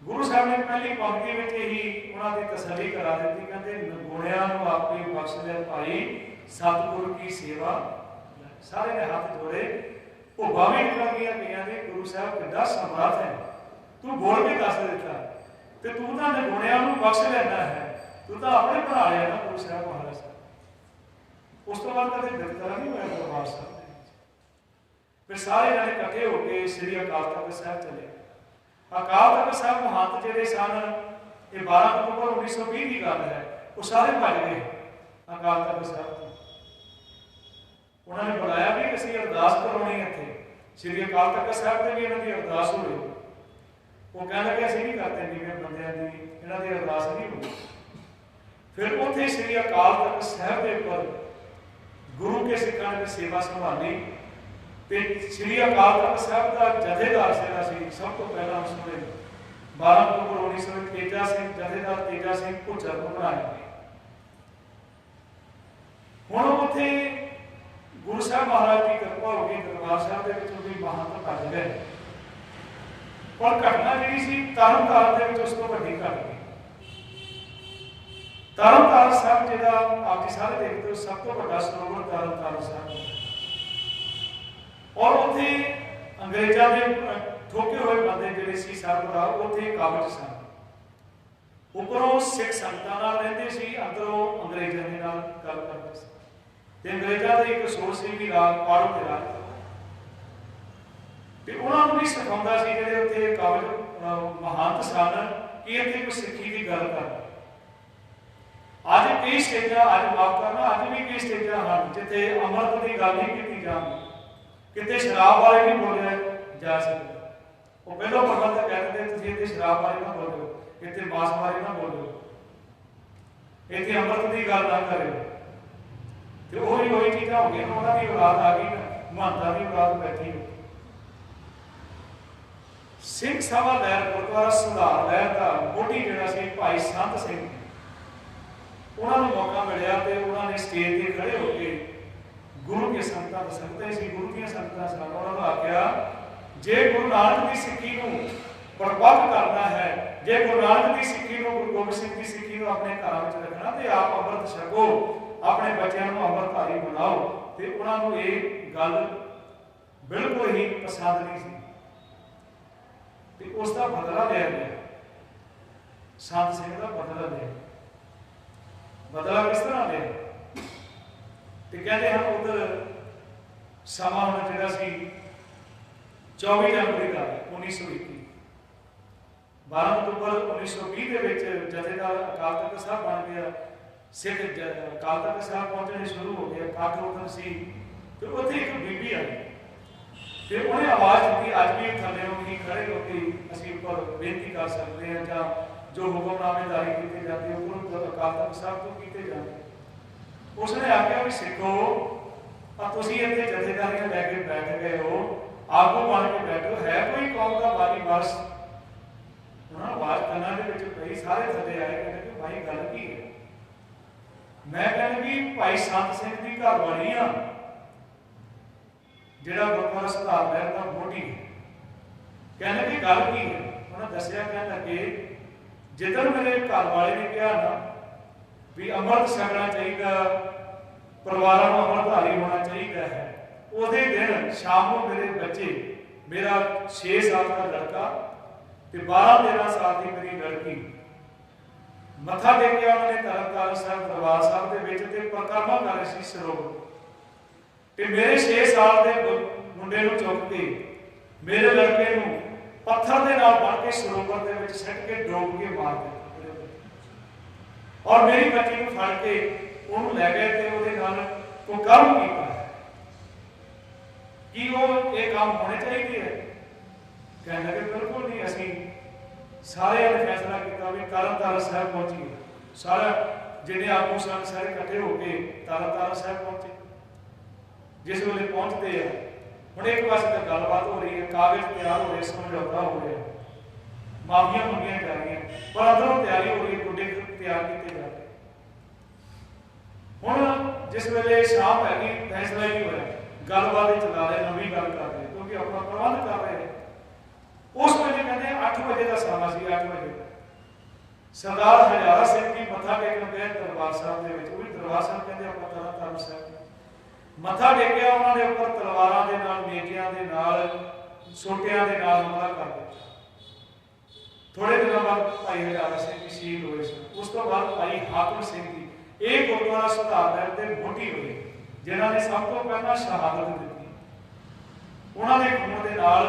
गुरु साहब ने पहली पंक्ति में ही उन्होंने तसल्ली करा दी, कहते गुणिया आपे बख्श दे भाई सतगुरु की सेवा। सारे ने हाथ जोड़े, भुब्बा भी निकल गया कईयां दे गुरु साहब कितना समर्थ है, तू बोल के दस दिता ते तू तो गुणिया बख्श लेना है, तू तो अपने बना लिया ना गुरु साहब महाराज। उस तो बाद कभी गिरफ्तार नहीं होया दरबार साहब। फिर सारे जने इकट्ठे होकर श्री अकाल तख्त साहब चले। अकाल तख्त साहब महंत जिहड़े सन ये 12 अक्तूबर 1920 की गल है, वो सारे भज गए अकाल तख्त साहब तो। उन्होंने बुलाया भी असीं अरदास करवानी इत्थे श्री अकाल तख्त साहब ते भी इन्हां दी अरदास होवे। वो कहण लगे असीं नहीं करते नीवें बंदियां दी इन्हां दी अरदास नहीं होई। फिर उत्थे श्री अकाल तख्त साहब के उपर गुरु के सिखां ने सेवा संभाली ते श्री अकाल तख्त साहब का जथेदार सेना सी सब तो पहला उसने 12 अक्तूबर 1923 तेजा सिंह जथेदार तेजा सिंह भुज्जर को बनाया। हुण उत्थे गुरु साहब महाराज की कृपा हो गई, दरबार साहब के विचों भी महंत भज गए, पर घटना जी सी तरन तारण के उस तो वड्डी घट गई। तरन तारण साहब जिहदा आप जी सारे देखते हो सब तो बड़ा सरोवर तरन तारण साहब, और उत्थे अंग्रेजों के ठोके हुए बंदे जिहड़े सी सरबराह उत्थे काबज सन। उपरों सिख संगतां नाल रहिंदे सी, अंदरों अंग्रेजों दे नाल गल करदे सी ते अंग्रेजों दा एक सोच सी भी राज पाड़ो ते राज ते उन्हां नूं भी सिखाउंदा सी जिहड़े उत्थे काबज महंत सन कि इत्थे कोई सिੱਖੀ ਦੀ गल कर। अज कई स्टेजां अज माफ करना अज भी कई स्टेजां हन जिथे अमृत की गल नहीं की जाती, कितने शराब वाले नहीं बोलिया जा सकता। वो पहलों पढ़ा तो कह देते तुसीं इत्थे शराब वाले ना बोलो, इत्थे मांस वाले ना बोलो, इत्थे अमृत की गल ना करो। तो वही चीज़ां हो गई, उन्होंने औलाद आ गई ना, महंता की औलाद बैठी हो। सिंह सभा लहर गुरुद्वारा सुधार लहर का मोढी जिहड़ा सी भाई संत सिंह, उन्होंने मौका मिलिया तो उन्होंने स्टेज पर खड़े होकर गुरु के संगतां दा संगतां सी गुरु दी संगतां सन, उन्होंने आख्या जे गुरु नानक की सिੱਖੀ नूं बरपक करना है, जे गुरु नानक की सिੱਖੀ नूं गुरु गोबिंद सिंह की सिੱਖੀ नूं अपने घरां विच रखना तो आप अमृत छको, अपने बच्चों को अमृतधारी बनाओ। तो उन्होंने ये गल बिल्कुल ही पसंद नहीं सी तो उसका बदला लिया गया। संत सिंह का बदला लिया, बदला किस तरह लिया तो कहते हैं उधर समा होना जो 24 जनवरी का 1921 12 अक्तूबर 1920 के जथेदार अकाल तख्त साहब बन गया, सिख अकाल तख्त साहब पहुंचने शुरू हो गया। काठ उधर सी तो उत्थे एक बीबी आई तो उन्हें आवाज़ दी, अज भी थले ही खड़े होकर असीं उपर बेनती कर सकते हैं या जो हुक्मनामे जारी किए जाते हैं गुरु अकाल तख्त साहब तो किए जाते। उसने आख्या भी सिखो तुसीं इत्थे जथेदारियां लैके बैठ गए हो, आगू बन के बैठो, है कोई कौम का वारी वारस। उन्होंने आवाज़ कन्ना दे विच पई, सारे थले आए, कहते भाई गल की है। मैं कहना कि भाई संत सिंह की घर वाली हाँ जिहड़ा गुरुद्वारा सुधार लहर का मोढी, कहने की गल की है। उन्होंने दसिया, कहने लगे जिदन मेरे घर वाले ने कहा ना भी अमृत छकना चाहिए, परिवारों को अमृतधारी होना चाहिए है, उसे दिन शाम को मेरे बच्चे, मेरा 6 साल का लड़का तो 12-13 साल की मेरी लड़की मत्था टेकिया उन्होंने तरनताਰਨ साहब दरबार साहब के विच ते परिक्रमा कर रहे सी सरोवर ते मेरे 6 साल के मुंडे नूं चुक के मेरे लड़के नूं पत्थर दे नाल बन के सरोवर दे विच सट के डोब के मार दित्ता। और मेरी बच्ची को फड़ के ਉਹਨੂੰ ਲੈ गए ਤੇ ਉਹਦੇ ਨਾਲ ਕੋਈ कर्म ਕੀਤਾ है कि वो ये काम होने चाहिए है। कहने लगे बिल्कुल नहीं, असी सारे ने फैसला किया भी तरनताਰਨ साहब पहुंचिए। सारा जिन्हें आगू सन सारे इकट्ठे होकर तरनताਰਨ साहब पहुंचे। जिस वे पहुंचते हैं हम एक पास तो गलबात हो रही है, कागज तैयार हो रहे, समझौता हो रहा, माफिया मंगिया जा रही, पर अंदरों तैयारी हो रही, गुड्डे तैयार किए जा रहे। हम जिस वेले शाम हैगी फैसला ही नहीं होया, गलबात चला रहे, नवी गल कर रहे क्योंकि अपना प्रबंध कर रहे हैं। उस वे कहते 8 बजे का समा से 8 बजे सरदार हजारा सिंह की मत्था टेकन गए दरबार साहब के विच। वही दरबार साहब कहते अपना तरनताਰਨ साहब मत्था टेकिया, उन्होंने उपर तलवारां दे नाल, नेकियां दे नाल, सोटियां दे नाल हमला कर दिया। थोड़े दिनों बाद भाई हजारा सिंह जी शहीद हुए सन। उस तो बाद भाई हाकम सिंह जी ਇਹ ਗੁਰਦੁਆਰਾ ਸੁਧਾਰ ਲਹਿਰ ਦੇ ਮੋਢੀ ਹੋਏ, ਜਿਨ੍ਹਾਂ ਨੇ ਸਭ ਤੋਂ ਪਹਿਲਾਂ ਸ਼ਹਾਦਤ ਦਿੱਤੀ। ਉਹਨਾਂ ਦੇ ਖੂਨ ਦੇ ਨਾਲ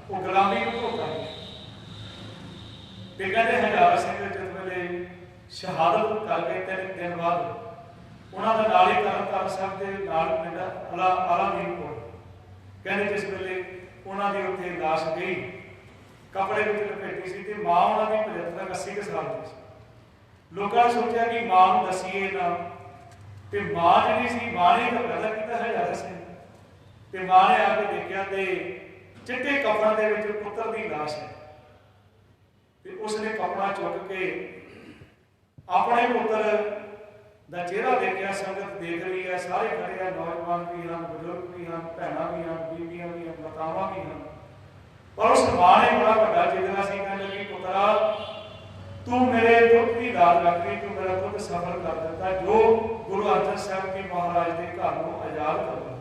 ਉਹ ਗੁਲਾਮੀ ਨੂੰ ਧੋਖਾ ਦਿੱਤਾ। ਤੇ ਕਹਿੰਦੇ ਹਜ਼ਾਰਾ ਸਿੰਘ ਜਦ ਵੇਲੇ ਸ਼ਹਾਦਤ ਕਰ ਗਏ 3 ਦਿਨ ਬਾਅਦ ਉਹਨਾਂ ਦਾ ਨਾਲ ਹੀ ਤਰਨਤਾਰਨ ਸਾਹਿਬ ਦੇ ਨਾਲ ਪਿੰਡ ਆਲਾਮੀਨ ਕੋਲ ਕਹਿੰਦੇ ਜਿਸ ਵੇਲੇ ਉਹਨਾਂ ਦੀ ਉੱਥੇ ਲਾਸ਼ ਗਈ, ਕੱਪੜੇ ਵਿੱਚ ਲਪੇਟੀ ਸੀ ਤੇ ਮਾਂ ਉਹਨਾਂ ਦੀ 75 80 ਸਾਲ ਦੀ ਸੀ। लोगों ने सोचा कि मां को दसीए ना, तो मां जी सी मां ने तो पैदा किया हजारा सिंह, तो मां ने आके देखा तो चिट्टे कपड़े के पुत्र की लाश है। तो उसने कपड़ा चुक के अपने पुत्र का चेहरा देखा, संगत देख रही है, सारे खड़े हैं, नौजवान भी हैं, बजुर्ग भी हैं, भैन भी हैं, बीबियां भी हैं, मातावां भी हैं। पर उस मां ने बड़ा बड़ा जिगरा सी, कहने लगी पुत्रा तू मेरे दुख की दाद रख गई, तू मेरा दुख सफल कर देता जो गुरु अर्जन साहब के महाराज के घर को आजाद कर दिया।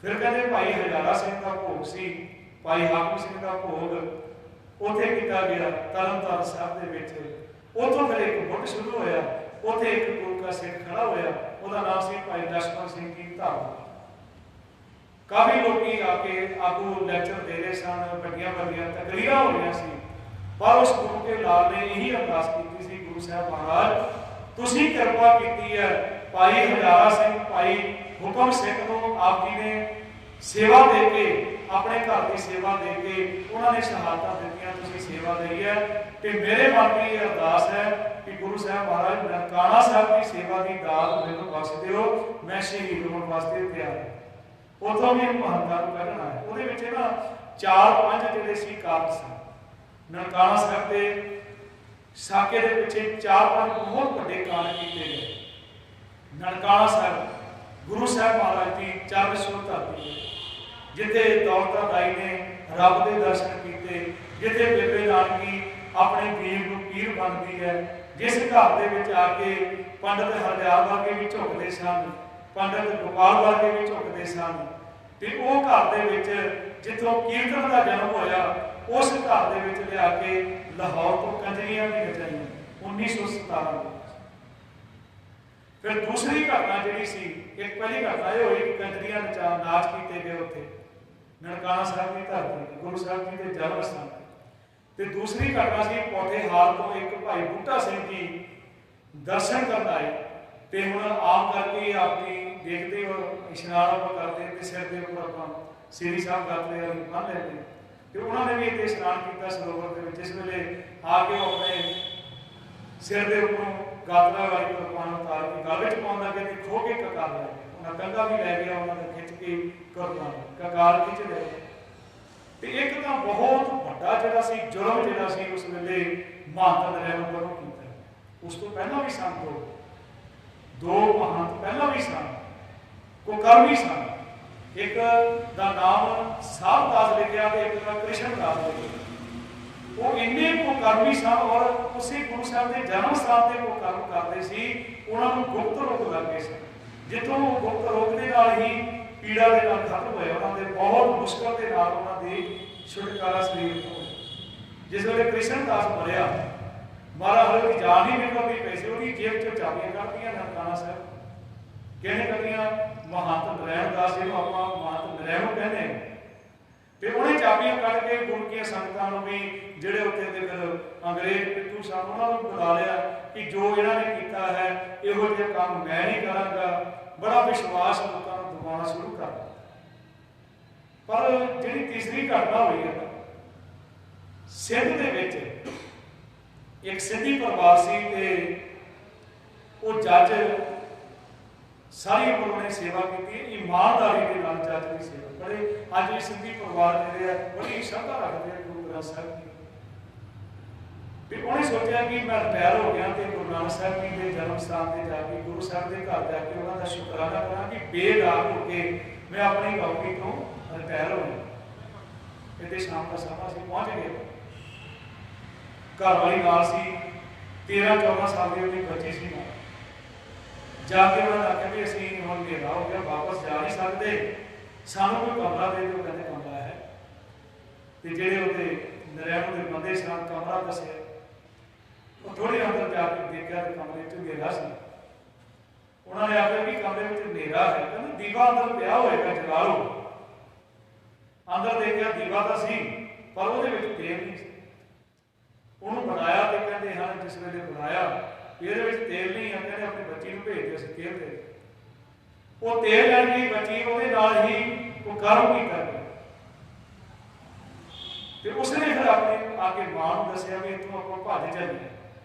फिर कहते भाई हजारा सिंह का भोग सी, भाई हाकम सिंह का भोग उत्थे किया गया तरनताਰਨ साहब के विच। उतों फिर एक मुठ शुरू होया, उत्थे एक गुरु का सिख खड़ा होया, उसका नाम सी भाई लक्ष्मण सिंह की धाम। काफी लोग आके आगू लैक्चर दे रहे सन, बड़िया बड़िया तकरीरां हो रही सी। पर उस गुरु के लाल ने यही अरदास की थी, गुरु साहब महाराज तुसी कृपा की है, भाई हजारा सिंह भाई हुकम सिंह को आप जी ने सेवा दे के, अपने घर की सेवा दे के उन्होंने शहादत दित्तियां, तुसी सेवा दी है। तो मेरे मन की यह अरदास है कि गुरु साहब महाराज ननकाना साहब की सेवा की दात मैनूं बख्श दिओ, मैं शहीद होने वास्ते तैयार हां। उतों भी महंता को कढ़ना है। वो ना 4-5 जिहड़े सी कारण सन। ननकाना साहब के साके के पिछे 4-5 बहुत बड़े कारण किए गए। ननकाना साहब गुरु साहब महाराज की चरण छूह धरती, जिथे दौलता दाई ने रब के दर्शन किए, जिथे बेबे नानकी अपने वीर को पीर बनती है, जिस घर के आके पंडित हरदयाल वर्गे भी झुकते सन, पंडित गोपाल वर्गे भी झुकते सन। तो वो घर के जिथों कीर्तन का जन्म होया, उस घर के लिया के लाहौर तो कंजरियां भी रचाई 1917। फिर दूसरी घटना जी सी, एक पहली घटना यह हुई कंजरियां नाच किए गए उत्थे ननकाना साहब की धरती, गुरु साहब जी के जन्म स्थान। तो दूसरी घटना सी पौठेहाल तो एक भाई बूटा सिंह जी दर्शन करना आए। तो हम आम करके आपकी देखते हो इशनान आप करते, सिर के उपर आप श्री साहब करते बन लेते। तो उन्होंने भी इतने स्नान किया सरोवर के, जिस वेले आके वो अपने सिर के उपरों गातरा वाली कुरबान उतार के गल च पाउण लगे तो खो के ककार लै गए। उन्हें कंधा भी लै गया, उन्होंने खिंच के कुरबान ककार खिंच लै गए। तो एक तो बहुत बड़ा जिहड़ा सी जुर्म जिहड़ा सी उस वेले महंत नरैण वल्लों कीता। उस तो पहला भी सन दो महंत पहला भी सन, कुकर्मी सन। एक का नाम साहब दास लिखा, एक का कृष्ण दास लिखा। वो इन्ने कुकर्मी सन और उसी गुरु साहब के जन्म स्थान से कुकर्म करते सी। उन्होंने गुप्त रोग लग गए सन, जितों गुप्त रोग के नाल ही पीड़ा के नाल खत्म होया। उन्होंने बहुत मुश्किल के नाल उन्होंने छुटकारा शरीर तो। जिस वेले कृष्ण दास मरिया, महाराज हले की जान ही निकलती पई सी, उहदी जेब चों चाबियां कढ़तियां ननकाना साहब कहने लगियां महंत नरैण दास, जिहनूं आपां महंत नरैण कहने, ਤੇ ਉਹਨੇ ਚਾਬੀਆਂ ਕੱਢ ਕੇ ਗੁਰਕੀਆਂ ਸੰਗਤਾਂ ਨੂੰ ਵੀ ਜਿਹੜੇ ਉੱਥੇ ਦੇ ਫਿਰ ਅੰਗਰੇਜ਼ ਪਿੱਤੂ ਸਨ ਉਹਨਾਂ ਨੂੰ ਬੁਲਾ ਲਿਆ ਕਿ ਜੋ ਇਹਨਾਂ ਨੇ ਕੀਤਾ ਹੈ ਇਹੋ ਜਿਹੇ ਕੰਮ ਮੈਂ ਨਹੀਂ ਕਰਾਂਗਾ। ਬੜਾ ਵਿਸ਼ਵਾਸ ਲੋਕਾਂ ਨੂੰ ਦਿਵਾਉਣਾ ਸ਼ੁਰੂ ਕਰ ਦਿੱਤਾ। ਪਰ ਜਿਹੜੀ ਤੀਸਰੀ ਘਟਨਾ ਹੋਈ ਹੈ ਸਿੰਧ ਦੇ ਵਿੱਚ ਇੱਕ ਸਿੰਧੀ ਪਰਿਵਾਰ ਸੀ ਤੇ ਉਹ ਜੱਜ ਸਾਰੀ ਉਮਰ ਉਹਨੇ ਸੇਵਾ ਕੀਤੀ, ਇਮਾਨਦਾਰੀ ਦੇ ਨਾਲ ਜੱਜ ਦੀ ਸੇਵਾ ਬੜੇ ਅੱਜ ਵੀ ਸਿੰਧੀ ਪਰਿਵਾਰ ਜਿਹੜੇ ਆ ਬੜੀ ਸ਼ਰਧਾ ਰੱਖਦੇ ਆ ਗੁਰੂ ਗ੍ਰੰਥ ਸਾਹਿਬ ਦੀ। ਤੇ ਉਹਨੇ ਸੋਚਿਆ ਕਿ ਮੈਂ ਰਿਟਾਇਰ ਹੋ ਗਿਆ ਤੇ ਗੁਰੂ ਨਾਨਕ ਸਾਹਿਬ ਜੀ ਦੇ ਜਨਮ ਸਥਾਨ ਤੇ ਜਾ ਕੇ ਗੁਰੂ ਸਾਹਿਬ ਦੇ ਘਰ ਜਾ ਕੇ ਉਹਨਾਂ ਦਾ ਸ਼ੁਕਰਾਨਾ ਕਰਾਂ ਕਿ ਬੇਦਾਗ ਹੋ ਕੇ ਮੈਂ ਆਪਣੀ ਨੌਕਰੀ ਤੋਂ ਰਿਟਾਇਰ ਹੋ ਗਿਆ। ਇਹਦੇ ਸ਼ਾਮ ਦਾ ਸਮਾਂ ਅਸੀਂ ਪਹੁੰਚ ਗਏ। ਘਰ ਵਾਲੀ ਨਾਲ ਸੀ, 13-14 ਸਾਲ ਦੀ ਉਹਦੀ ਬੱਚੀ ਸੀ ਨਾਲ। ਜਾ ਕੇ ਉਹਨਾਂ ਨੇ ਆਖਿਆ ਵੀ ਅਸੀਂ ਹੁਣ ਹਨੇਰਾ ਹੋ ਗਿਆ, ਵਾਪਸ ਜਾ ਨਹੀਂ ਸਕਦੇ, ਸਾਨੂੰ ਕੋਈ ਕਮਰਾ ਦੇ ਦਿਓ। ਕਹਿੰਦੇ ਕਮਰਾ ਹੈ। ਤੇ ਜਿਹੜੇ ਉਹਦੇ ਨਰੈਣ ਦੇ ਬੰਦੇ ਸਨ ਕਮਰਾ ਦੱਸਿਆ। ਉਹ ਥੋੜੇ ਅੰਦਰ ਜਾ ਕੇ ਦੇਖਿਆ ਤੇ ਕਮਰੇ 'ਚ ਹਨੇਰਾ ਸੀ। ਉਹਨਾਂ ਨੇ ਆਖਿਆ ਵੀ ਕਮਰੇ ਵਿੱਚ ਹਨੇਰਾ ਹੈ। ਕਹਿੰਦੇ ਦੀਵਾ ਅੰਦਰ ਪਿਆ ਹੋਏਗਾ, ਜਗਾ ਲਓ। ਅੰਦਰ ਦੇਖਿਆ ਦੀਵਾ ਤਾਂ ਸੀ ਪਰ ਉਹਦੇ ਵਿੱਚ ਤੇਲ ਨਹੀਂ ਸੀ। ਉਹਨੂੰ ਬਣਾਇਆ ਤੇ ਕਹਿੰਦੇ ਹਨ ਜਿਸ ਵੇਲੇ ਬਣਾਇਆ ਇਹਦੇ ਵਿੱਚ ਤੇਲ ਨਹੀਂ ਆ, ਕਹਿੰਦੇ ਆਪਣੀ ਬੱਚੀ ਨੂੰ ਭੇਜ ਦਿਓ ਅਸੀਂ ਤੇਲ ਦੇ। ਉਹ ਤੇਲ ਲੈਣ ਗਈ ਬੱਚੀ, ਉਹਦੇ ਨਾਲ ਹੀ ਉਹ ਗਰਮ ਕੀਤਾ ਗਿਆ। ਤੇ ਉਸਨੇ ਫਿਰ ਆਪਣੇ ਆ ਕੇ ਮਾਂ ਨੂੰ ਦੱਸਿਆ ਵੀ ਇੱਥੋਂ ਆਪਾਂ ਭੱਜ ਚੱਲੀਏ।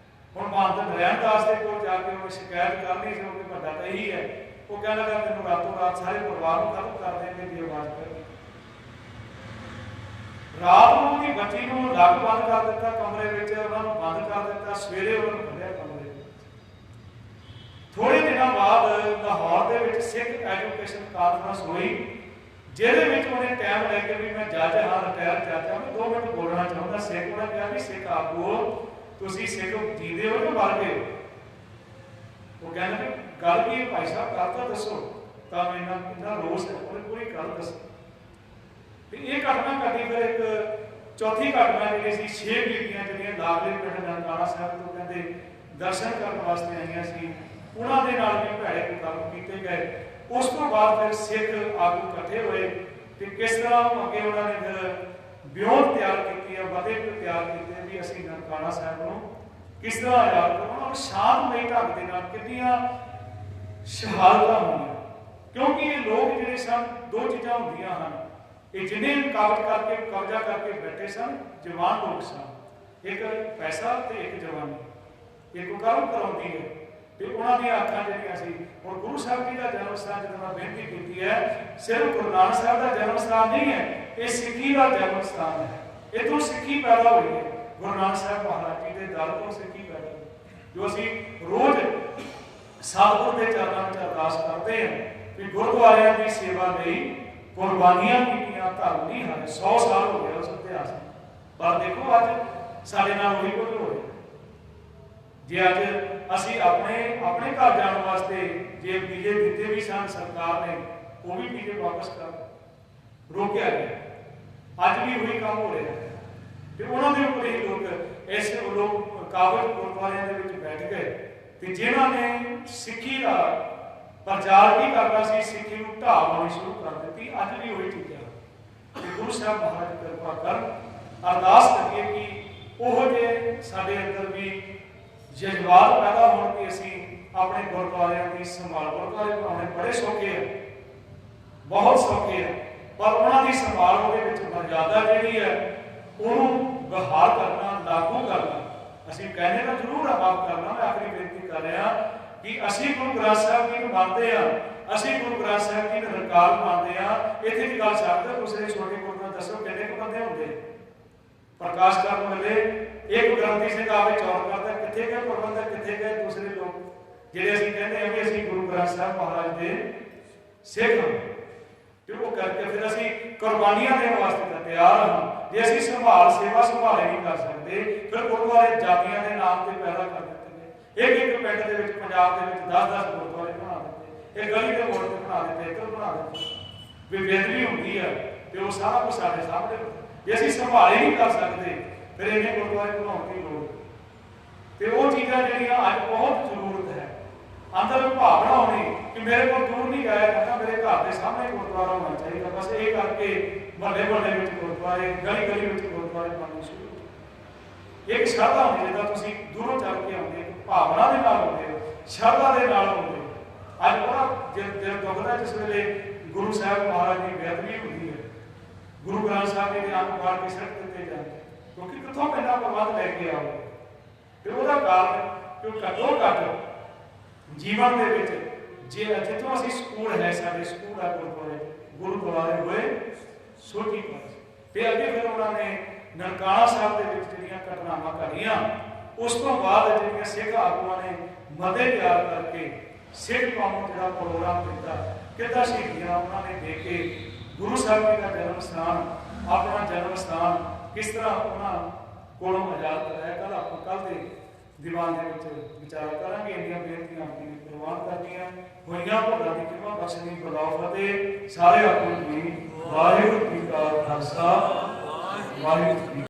ਹੁਣ ਮਾਂ ਤਾਂ ਨਰੈਣ ਦਾਸ ਦੇ ਕੋਲ ਜਾ ਕੇ ਉਹਨੇ ਸ਼ਿਕਾਇਤ ਕਰਨੀ ਸੀ, ਉਹਨੇ ਵੱਡਾ ਤਾਂ ਇਹੀ ਹੈ। ਉਹ ਕਹਿਣ ਲੱਗਾ ਤੈਨੂੰ ਰਾਤੋਂ ਰਾਤ ਸਾਰੇ ਪਰਿਵਾਰ ਨੂੰ ਖਤਮ ਕਰ ਦੇਣਗੇ ਜੇ ਆਵਾਜ਼ ਕਰ। ਰਾਤ ਨੂੰ ਉਹਦੀ ਬੱਚੀ ਨੂੰ ਲੱਗ ਬੰਦ ਕਰ ਦਿੱਤਾ ਕਮਰੇ ਵਿੱਚ, ਉਹਨਾਂ ਨੂੰ ਬੰਦ ਕਰ ਦਿੱਤਾ। ਸਵੇਰੇ ਉਹਨਾਂ ਨੂੰ ਕੱਢਿਆ ਕਮਰੇ ਵਿੱਚ। ਥੋੜੇ ਦਿਨਾਂ ਬਾਅਦ ਲਾਹੌਰ ਦੇ ਵਿੱਚ ਸਿੱਖ ਐਜੂਕੇਸ਼ਨ ਕਾਨਫਰੰਸ ਹੋਈ, ਜਿਹਦੇ ਵਿੱਚ ਉਹਨੇ ਟਾਈਮ ਲੈ ਕੇ ਵੀ ਮੈਂ ਜੱਜ ਹਾਂ, ਰਿਟਾਇਰ ਜੱਜ ਹਾਂ, ਮੈਂ 2 ਮਿੰਟ ਬੋਲਣਾ ਚਾਹੁੰਦਾ। ਸਿੱਖ ਉਹਨੇ ਕਿਹਾ ਵੀ ਸਿੱਖ ਆਗੂ ਤੁਸੀਂ ਸਿੱਖ ਜੀਂਦੇ ਹੋ ਜਾਂ ਮਰ ਗਏ ਹੋ? ਉਹ ਕਹਿੰਦੇ ਗੱਲ ਕੀ ਹੈ ਭਾਈ ਸਾਹਿਬ, ਗੱਲ ਤਾਂ ਦੱਸੋ। ਤਾਂ ਮੈਨੂੰ ਇੰਨਾ ਰੋਸ ਹੈ, ਉਹਨੇ ਪੂਰੀ ਗੱਲ ਦੱਸੀ। ਤੇ ਇਹ ਘਟਨਾ ਘਟੀ। ਫਿਰ ਇੱਕ ਚੌਥੀ ਘਟਨਾ ਜਿਹੜੀ ਸੀ, 6 ਬੀਬੀਆਂ ਜਿਹੜੀਆਂ ਲਾਗਲੇ ਪਿੰਡ ਨਨਕਾਣਾ ਸਾਹਿਬ ਤੋਂ ਕਹਿੰਦੇ ਦਰਸ਼ਨ ਕਰਨ ਵਾਸਤੇ ਆਈਆਂ ਸੀ, ਉਹਨਾਂ ਦੇ ਨਾਲ ਵੀ ਭੈੜੇ ਕਰਮ ਕੀਤੇ ਗਏ। ਉਸ ਤੋਂ ਬਾਅਦ ਫਿਰ ਸਿੱਖ ਆਗੂ ਇਕੱਠੇ ਹੋਏ ਤੇ ਕਿਸ ਤਰ੍ਹਾਂ ਅੱਗੇ ਉਹਨਾਂ ਨੇ ਫਿਰ ਵਿਉਂਤ ਤਿਆਰ ਕੀਤੀ ਹੈ, ਵਦੇ ਤਿਆਰ ਕੀਤੇ ਵੀ ਅਸੀਂ ਨਨਕਾਣਾ ਸਾਹਿਬ ਨੂੰ ਕਿਸ ਤਰ੍ਹਾਂ ਆਜ਼ਾਦ ਕਰਨਾ। ਉਹਨਾਂ ਨੂੰ ਸ਼ਾਂਤਮਈ ਢੰਗ ਦੇ ਨਾਲ ਕਿੰਨੀਆਂ ਸ਼ਹਾਦਤਾਂ ਹੋਈਆਂ, ਕਿਉਂਕਿ ਇਹ ਲੋਕ ਜਿਹੜੇ ਸਨ 2 ਚੀਜ਼ਾਂ ਹੁੰਦੀਆਂ ਹਨ। ਇਹ ਜਿਹਨੇ ਕਬਜ਼ਾ ਕਰਕੇ ਬੈਠੇ ਸਨ ਜਵਾਨ ਲੋਕ ਸਨ। ਇੱਕ ਪੈਸਾ ਤੇ ਇੱਕ ਜਵਾਨੀ, ਇੱਕ ਕਰਮ ਕਰਾਉਂਦੀ ਹੈ। ਤੇ ਉਹਨਾਂ ਦੀਆਂ ਅੱਖਾਂ ਜਿਹੜੀਆਂ ਸੀ। ਹੁਣ ਗੁਰੂ ਸਾਹਿਬ ਜੀ ਦਾ ਜਨਮ ਸਥਾਨ ਜਦੋਂ ਮੈਂ ਬੇਨਤੀ ਕੀਤੀ ਹੈ, ਸਿਰਫ ਗੁਰੂ ਨਾਨਕ ਸਾਹਿਬ ਦਾ ਜਨਮ ਸਥਾਨ ਨਹੀਂ ਹੈ, ਇਹ ਸਿੱਖੀ ਦਾ ਜਨਮ ਸਥਾਨ ਹੈ। ਇੱਥੋਂ ਸਿੱਖੀ ਪੈਦਾ ਹੋਈ ਹੈ। ਗੁਰੂ ਨਾਨਕ ਸਾਹਿਬ ਮਹਾਰਾਜ ਜੀ ਦੇ ਦਰ ਤੋਂ ਸਿੱਖੀ ਪੈਦਾ ਹੋਈ, ਜੋ ਅਸੀਂ ਰੋਜ਼ ਸਤਿਗੁਰ ਦੇ ਚਰਨਾਂ ਵਿੱਚ ਅਰਦਾਸ ਕਰਦੇ ਹਾਂ ਕਿ ਗੁਰਦੁਆਰਿਆਂ ਦੀ ਸੇਵਾ ਲਈ ਕੁਰਬਾਨੀਆਂ ਕੀਤੀਆਂ ਧਰਮ ਨਹੀਂ ਹਨ। 100 ਸਾਲ ਹੋ ਗਏ ਉਸ ਇਤਿਹਾਸ ਨੂੰ, ਪਰ ਦੇਖੋ ਅੱਜ ਸਾਡੇ ਨਾਲ ਉਹੀ ਕੁਝ ਹੋ ਰਿਹਾ। ਜੇ ਅੱਜ ਅਸੀਂ ਆਪਣੇ ਘਰ ਜਾਣ ਵਾਸਤੇ ਜੇ ਵੀਜ਼ੇ ਦਿੱਤੇ ਵੀ ਸਨ ਸਰਕਾਰ ਨੇ, ਉਹ ਵੀ ਵੀਜ਼ੇ ਵਾਪਸ ਕਰ ਰੋਕਿਆ ਗਿਆ। ਅੱਜ ਵੀ ਉਹੀ ਕੰਮ ਹੋ ਰਿਹਾ ਹੈ। ਤੇ ਉਹਨਾਂ ਦੇ ਉੱਪਰ ਹੀ ਲੋਕ ਕਾਬਲ ਗੁਰਦੁਆਰਿਆਂ ਦੇ ਵਿੱਚ ਬੈਠ ਗਏ ਤੇ ਜਿਨ੍ਹਾਂ ਨੇ ਸਿੱਖੀ ਦਾ ਪ੍ਰਚਾਰ ਕੀ ਕਰਨਾ ਸੀ, ਸਿੱਖੀ ਨੂੰ ਢਾਹ ਲਾਉਣੀ ਸ਼ੁਰੂ ਕਰ ਦਿੱਤੀ। ਅੱਜ ਵੀ ਉਹੀ ਚੀਜ਼ਾਂ ਤੇ ਗੁਰੂ ਸਾਹਿਬ ਮਹਾਰਾਜ ਕਿਰਪਾ ਕਰਨ, ਅਰਦਾਸ ਕਰੀਏ ਕਿ ਉਹ ਜਿਹੇ ਸਾਡੇ ਅੰਦਰ ਵੀ ਜਜ਼ਬਾਤ ਪੈਦਾ ਹੋਣ ਕਿ ਅਸੀਂ ਆਪਣੇ ਗੁਰਦੁਆਰਿਆਂ ਦੀ ਸੰਭਾਲ। ਗੁਰਦੁਆਰੇ ਬਣਾਉਣੇ ਬੜੇ ਸੌਖੇ ਆ, ਬਹੁਤ ਸੌਖੇ ਆ, ਪਰ ਉਹਨਾਂ ਦੀ ਸੰਭਾਲ ਉਹਦੇ ਵਿੱਚ ਮਰਜ਼ਾਦਾ ਜਿਹੜੀ ਹੈ ਉਹਨੂੰ ਬਹਾਲ ਕਰਨਾ, ਲਾਗੂ ਕਰਨਾ। ਅਸੀਂ ਕਹਿੰਦੇ ਤਾਂ ਜ਼ਰੂਰ ਆ ਮਾਫ ਕਰਨਾ। ਮੈਂ ਆਖਰੀ ਬੇਨਤੀ ਕਰ ਰਿਹਾ ਕਿ ਅਸੀਂ ਗੁਰੂ ਗ੍ਰੰਥ ਸਾਹਿਬ ਜੀ ਨੂੰ ਮੰਨਦੇ ਹਾਂ, ਅਸੀਂ ਗੁਰੂ ਗ੍ਰੰਥ ਸਾਹਿਬ ਜੀ ਨੂੰ ਨਿਰਕਾਲ ਮੰਨਦੇ ਹਾਂ। ਇੱਥੇ ਦੀ ਗੱਲ ਛੱਡ ਦੂਸਰੇ ਛੋਟੇ ਗੁਰਦੁਆਰੇ ਦੱਸੋ ਕਿੰਨੇ ਕੁ ਬੰਦੇ ਹੁੰਦੇ? ਪ੍ਰਕਾਸ਼ ਕਰਨ ਵੇਲੇ ਇੱਕ ਗ੍ਰੰਥੀ ਸਿੰਘ ਆਵੇ ਚੌਰ ਕਰਦਾ, ਕਿੱਥੇ ਗਏ ਪ੍ਰਬੰਧਕ, ਕਿੱਥੇ ਗਏ ਦੂਸਰੇ ਲੋਕ ਜਿਹੜੇ ਅਸੀਂ ਕਹਿੰਦੇ ਹਾਂ ਵੀ ਅਸੀਂ ਗੁਰੂ ਗ੍ਰੰਥ ਸਾਹਿਬ ਮਹਾਰਾਜ ਦੇ ਸਿੱਖ ਹਾਂ। ਤੇ ਉਹ ਕਰਕੇ ਫਿਰ ਅਸੀਂ ਕੁਰਬਾਨੀਆਂ ਦੇਣ ਵਾਸਤੇ ਤਾਂ ਤਿਆਰ ਹਾਂ। ਜੇ ਅਸੀਂ ਸੇਵਾ ਸੰਭਾਲੇ ਨਹੀਂ ਕਰ ਸਕਦੇ, ਫਿਰ ਗੁਰਦੁਆਰੇ ਜਾਤੀਆਂ ਦੇ ਨਾਮ ਤੇ ਪੈਦਾ ਕਰ ਦਿੱਤੇ ਨੇ। ਇੱਕ ਪਿੰਡ ਦੇ ਵਿੱਚ ਪੰਜਾਬ ਦੇ ਵਿੱਚ 10-10 ਗੁਰਦੁਆਰੇ ਬਣਾ ਦਿੱਤੇ, ਇਹ ਗਲੀ ਦੇ ਮੋੜ ਤੇ ਬਣਾ ਦਿੱਤੇ, ਇੱਧਰ ਬਣਾ ਦਿੱਤੇ। ਵੀ ਬੇਦਬੀ ਹੁੰਦੀ ਹੈ ਤੇ ਉਹ ਸਾਰਾ ਕੁਝ ਸਾਡੇ ਸਾਹਮਣੇ। ਜੇ ਅਸੀਂ ਸੰਭਾਲੇ ਨਹੀਂ ਕਰ ਸਕਦੇ ਫਿਰ ਇਹਨੇ ਗੁਰਦੁਆਰੇ ਬਣਾਉਣ ਦੀ ਲੋੜ। ਤੇ ਉਹ ਚੀਜ਼ਾਂ ਜਿਹੜੀਆਂ ਅੱਜ ਬਹੁਤ ਜ਼ਰੂਰਤ ਹੈ, ਅੰਦਰ ਭਾਵਨਾ ਹੋਣੀ ਕਿ ਮੇਰੇ ਕੋਲ ਦੂਰ ਨਹੀਂ ਜਾਇਆ ਜਾਂਦਾ, ਮੇਰੇ ਘਰ ਦੇ ਸਾਹਮਣੇ ਗੁਰਦੁਆਰਾ ਹੋਣਾ ਚਾਹੀਦਾ। ਬਸ ਇਹ ਕਰਕੇ ਵੱਡੇ ਵਿੱਚ ਗੁਰਦੁਆਰੇ ਗਲੀ ਵਿੱਚ ਗੁਰਦੁਆਰੇ ਬਣਨੇ ਸ਼ੁਰੂ ਹੋਏ। ਇੱਕ ਸ਼ਰਧਾ ਹੁੰਦੀ, ਜਿੱਦਾਂ ਤੁਸੀਂ ਦੂਰੋਂ ਚੱਲ ਕੇ ਆਉਂਦੇ ਭਾਵਨਾ ਦੇ ਨਾਲ ਆਉਂਦੇ ਹੋ, ਸ਼ਰਧਾ ਦੇ ਨਾਲ ਆਉਂਦੇ ਹੋ। ਅੱਜ ਬੜਾ ਦਿਲ ਦੁਖਦਾ ਜਿਸ ਵੇਲੇ ਗੁਰੂ ਸਾਹਿਬ ਮਹਾਰਾਜ ਦੀ ਬੇਅਦਬੀ ਹੁੰਦੀ ਹੈ, ਗੁਰੂ ਗ੍ਰੰਥ ਸਾਹਿਬ ਜੀ ਦੇ ਅੰਗ ਪਾੜ ਕੇ ਸਿੱਟ ਦਿੱਤੇ ਜਾਂਦੇ, ਕਿਉਂਕਿ ਕਿੱਥੋਂ ਇੰਨਾ ਪ੍ਰਬੰਧ ਲੈ ਕੇ ਆਓ। ਤੇ ਉਹਦਾ ਕਾਰਨ ਕਿ ਘੱਟੋ ਘੱਟ ਜੀਵਨ ਦੇ ਵਿੱਚ ਜਿੱਥੋਂ ਅਸੀਂ ਸਕੂਲ ਹੈ, ਸਾਡੇ ਸਕੂਲ ਆ ਗੁਰਦੁਆਰੇ ਹੋਏ ਛੋਟੀ ਕਲਾਸ, ਤੇ ਅੱਗੇ ਫਿਰ ਉਹਨਾਂ ਨੇ ਨਨਕਾਣਾ ਸਾਹਿਬ ਦੇ ਵਿੱਚ ਜਿਹੜੀਆਂ ਘਟਨਾਵਾਂ ਘਟੀਆਂ, ਉਸ ਤੋਂ ਬਾਅਦ ਜਿਹੜੀਆਂ ਸਿੱਖ ਆਗੂਆਂ ਨੇ ਮਤੇ ਤਿਆਰ ਕਰਕੇ ਸਿੱਖ ਕੌਮ ਨੂੰ ਜਿਹੜਾ ਪ੍ਰੋਗਰਾਮ ਦਿੱਤਾ, ਕਿੱਦਾਂ ਸ਼ਹੀਦੀਆਂ ਉਹਨਾਂ ਨੇ ਦੇ ਕੇ ਗੁਰੂ ਸਾਹਿਬ ਜੀ ਦਾ ਜਨਮ ਸਥਾਨ, ਆਪਣਾ ਜਨਮ ਸਥਾਨ ਕਿਸ ਤਰ੍ਹਾਂ ਉਹਨਾਂ ਕੋਲੋਂ ਆਜ਼ਾਦ ਕਰਾਇਆ। ਕੱਲ੍ਹ ਆਪਾਂ ਕੱਲ੍ਹ ਦੇ ਦੀਵਾਨ ਦੇ ਵਿੱਚ ਵਿਚਾਰ ਕਰਾਂਗੇ। ਇੰਨੀਆਂ ਬੇਨਤੀਆਂ ਆਪਣੀ ਪ੍ਰਵਾਨ ਕਰਨੀਆਂ ਹੋਈਆਂ, ਭਗਤਾਂ ਦੀ ਕਿਰਪਾ ਬਖਸ਼ਣੀ, ਬੁਲਾਓ ਫਤਿਹ। ਸਾਰੇ ਆਖੋ ਜੀ ਵਾਹਿਗੁਰੂ ਜੀ ਕਾ ਖਾਲਸਾ ਵਾਹਿਗੁਰੂ ਜੀ।